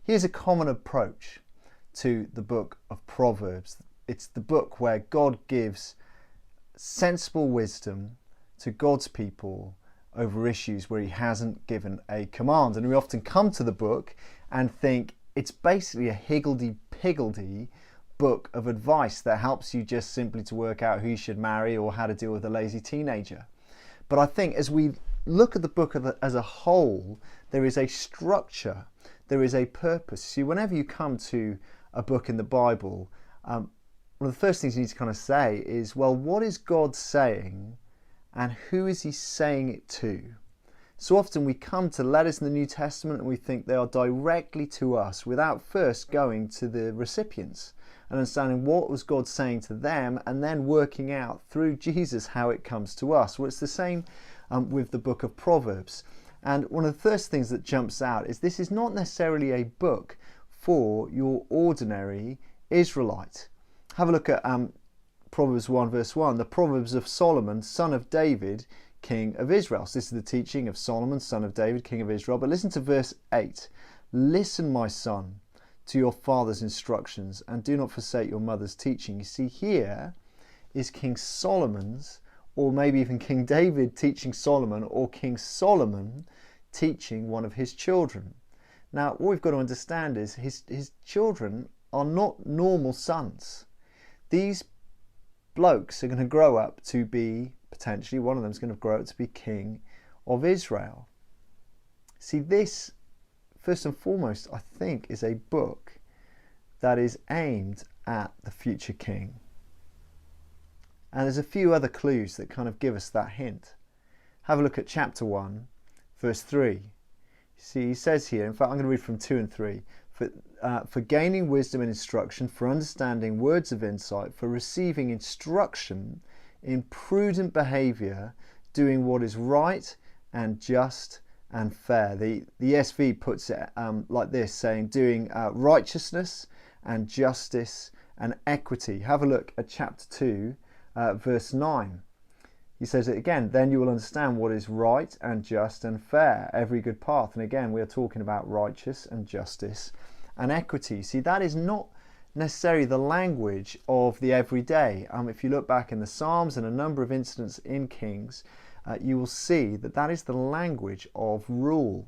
Here's a common approach to the book of Proverbs. It's the book where God gives sensible wisdom to God's people over issues where he hasn't given a command. And we often come to the book and think it's basically a higgledy-piggledy book of advice that helps you just simply to work out who you should marry or how to deal with a lazy teenager. But I think as we look at the book as a whole, there is a structure, there is a purpose. See, whenever you come to a book in the Bible, one of the first things you need to kind of say is, well, what is God saying and who is he saying it to? So often we come to letters in the New Testament and we think they are directly to us without first going to the recipients and understanding what was God saying to them and then working out through Jesus how it comes to us. Well, it's the same with the book of Proverbs. And one of the first things that jumps out is this is not necessarily a book for your ordinary Israelite. Have a look at Proverbs 1 verse 1, the Proverbs of Solomon, son of David, king of Israel. So this is the teaching of Solomon, son of David, king of Israel. But listen to verse 8. Listen, my son, to your father's instructions and do not forsake your mother's teaching. You see, here is King Solomon's, or maybe even King David teaching Solomon, or King Solomon teaching one of his children. Now, what we've got to understand is his children are not normal sons. These blokes are going to grow up to be, potentially one of them is going to grow up to be king of Israel. See, this, first and foremost, I think is a book that is aimed at the future king. And there's a few other clues that kind of give us that hint. Have a look at chapter 1, verse 3. See, he says here, in fact, I'm going to read from 2 and 3. For gaining wisdom and instruction, for understanding words of insight, for receiving instruction in prudent behaviour, doing what is right and just and fair. The ESV puts it like this, saying doing righteousness and justice and equity. Have a look at chapter 2, verse 9. He says it again, then you will understand what is right and just and fair, every good path. And again, we are talking about righteous and justice and equity. See, that is not necessarily the language of the everyday. If you look back in the Psalms and a number of incidents in Kings, you will see that that is the language of rule.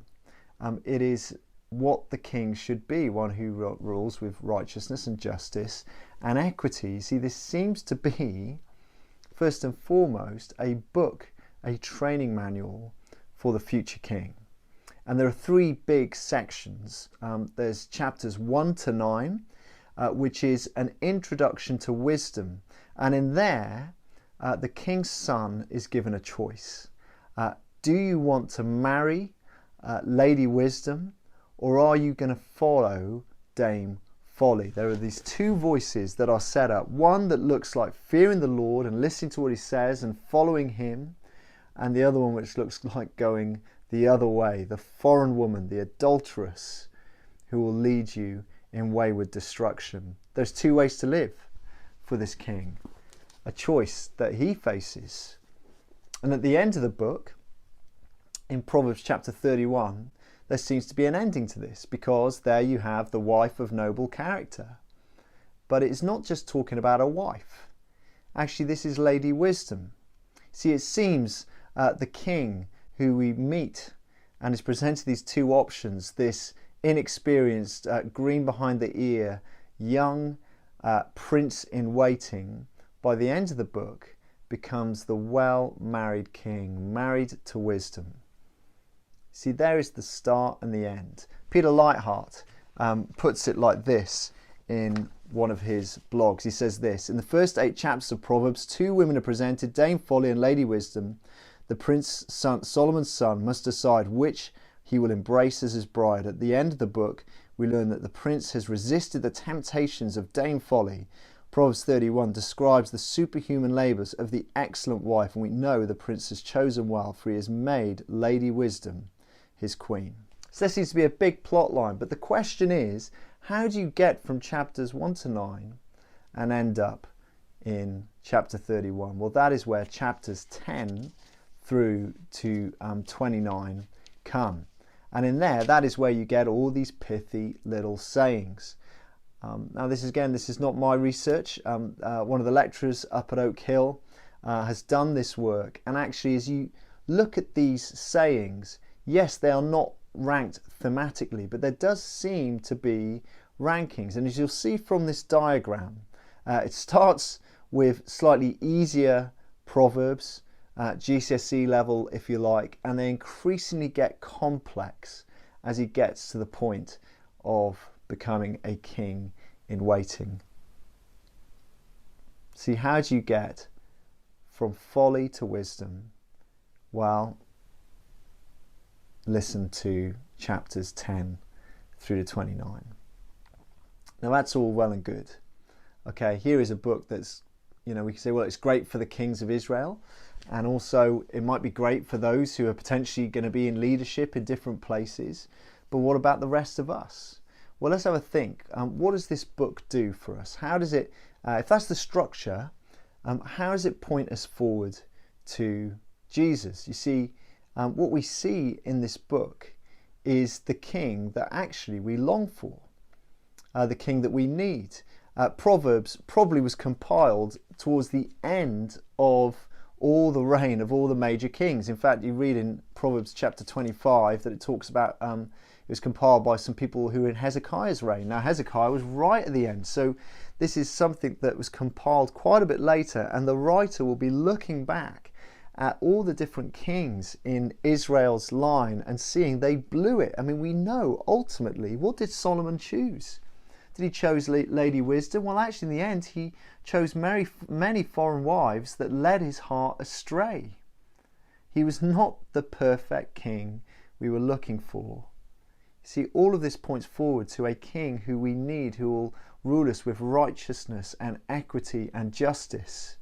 It is what the king should be, one who rules with righteousness and justice and equity. See, this seems to be, first and foremost, a book, a training manual for the future king. And there are three big sections. There's chapters 1 to 9, which is an introduction to wisdom. And in there, the king's son is given a choice. Do you want to marry Lady Wisdom, or are you going to follow Dame Folly? There are these two voices that are set up. One that looks like fearing the Lord and listening to what he says and following him, and the other one which looks like going the other way, the foreign woman, the adulteress, who will lead you in wayward destruction. There's two ways to live for this king, a choice that he faces. And at the end of the book, in Proverbs chapter 31, there seems to be an ending to this, because there you have the wife of noble character. But it's not just talking about a wife. Actually, this is Lady Wisdom. See, it seems the king who we meet and is presented these two options, this inexperienced, green behind the ear, young prince in waiting, by the end of the book becomes the well-married king, married to wisdom. See, there is the start and the end. Peter Lightheart puts it like this in one of his blogs. He says this: in the first 8 chapters of Proverbs, 2 women are presented, Dame Folly and Lady Wisdom. The prince, Solomon's son, must decide which he will embrace as his bride. At the end of the book, we learn that the prince has resisted the temptations of Dame Folly. Proverbs 31 describes the superhuman labours of the excellent wife, and we know the prince has chosen well, for he has made Lady Wisdom his queen. So there seems to be a big plot line, but the question is, how do you get from chapters 1 to 9 and end up in chapter 31? Well, that is where chapters 10 through to 29 come. And in there, that is where you get all these pithy little sayings. Now this is not my research. One of the lecturers up at Oak Hill has done this work, and actually as you look at these sayings, yes, they are not ranked thematically, but there does seem to be rankings. And as you'll see from this diagram, it starts with slightly easier Proverbs, GCSE level if you like, and they increasingly get complex as he gets to the point of becoming a king in waiting. See, how do you get from folly to wisdom? Well, listen to chapters 10 through to 29. Now that's all well and good. Okay, here is a book that's, we can say, well, it's great for the kings of Israel, and also it might be great for those who are potentially going to be in leadership in different places. But what about the rest of us? Well, let's have a think. What does this book do for us? How does it, if that's the structure, how does it point us forward to Jesus? You see, what we see in this book is the king that actually we long for, the king that we need. Proverbs probably was compiled towards the end of all the reign of all the major kings. In fact, you read in Proverbs chapter 25 that it talks about it was compiled by some people who were in Hezekiah's reign. Now Hezekiah was right at the end, so this is something that was compiled quite a bit later, and the writer will be looking back at all the different kings in Israel's line and seeing they blew it. I mean, we know ultimately, what did Solomon choose? Did he choose Lady Wisdom? Well, actually in the end he chose many foreign wives that led his heart astray. He was not the perfect king we were looking for. See, all of this points forward to a king who we need, who will rule us with righteousness and equity and justice.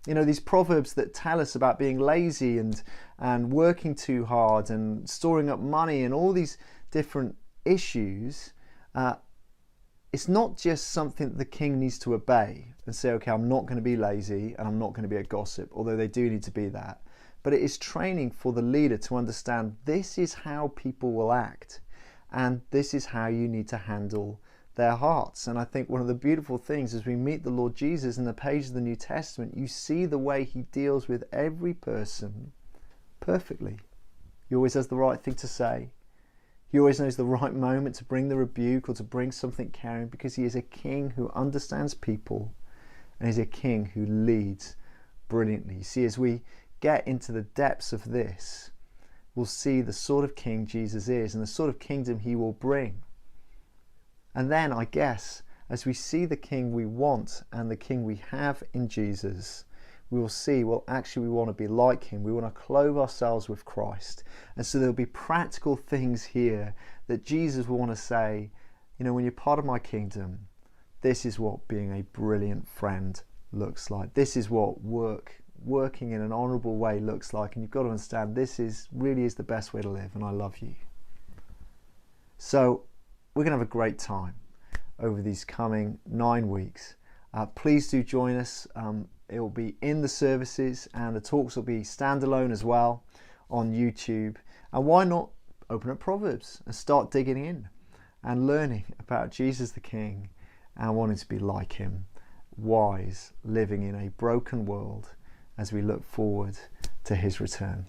These proverbs that tell us about being lazy and working too hard and storing up money and all these different issues, it's not just something that the king needs to obey and say, okay, I'm not going to be lazy and I'm not going to be a gossip, although they do need to be that. But it is training for the leader to understand this is how people will act, and this is how you need to handle their hearts. And I think one of the beautiful things as we meet the Lord Jesus in the pages of the New Testament, you see the way he deals with every person perfectly. He always has the right thing to say. He always knows the right moment to bring the rebuke or to bring something caring, because he is a king who understands people and he's a king who leads brilliantly. See, as we get into the depths of this, we'll see the sort of king Jesus is and the sort of kingdom he will bring. And then I guess as we see the king we want and the king we have in Jesus, we will see, well, actually we want to be like him. We want to clothe ourselves with Christ. And so there'll be practical things here that Jesus will want to say, when you're part of my kingdom, this is what being a brilliant friend looks like. This is what working in an honourable way looks like. And you've got to understand this really is the best way to live, and I love you. So we're going to have a great time over these coming 9 weeks. Please do join us. It will be in the services, and the talks will be standalone as well on YouTube. And why not open up Proverbs and start digging in and learning about Jesus the King and wanting to be like him, wise, living in a broken world as we look forward to his return.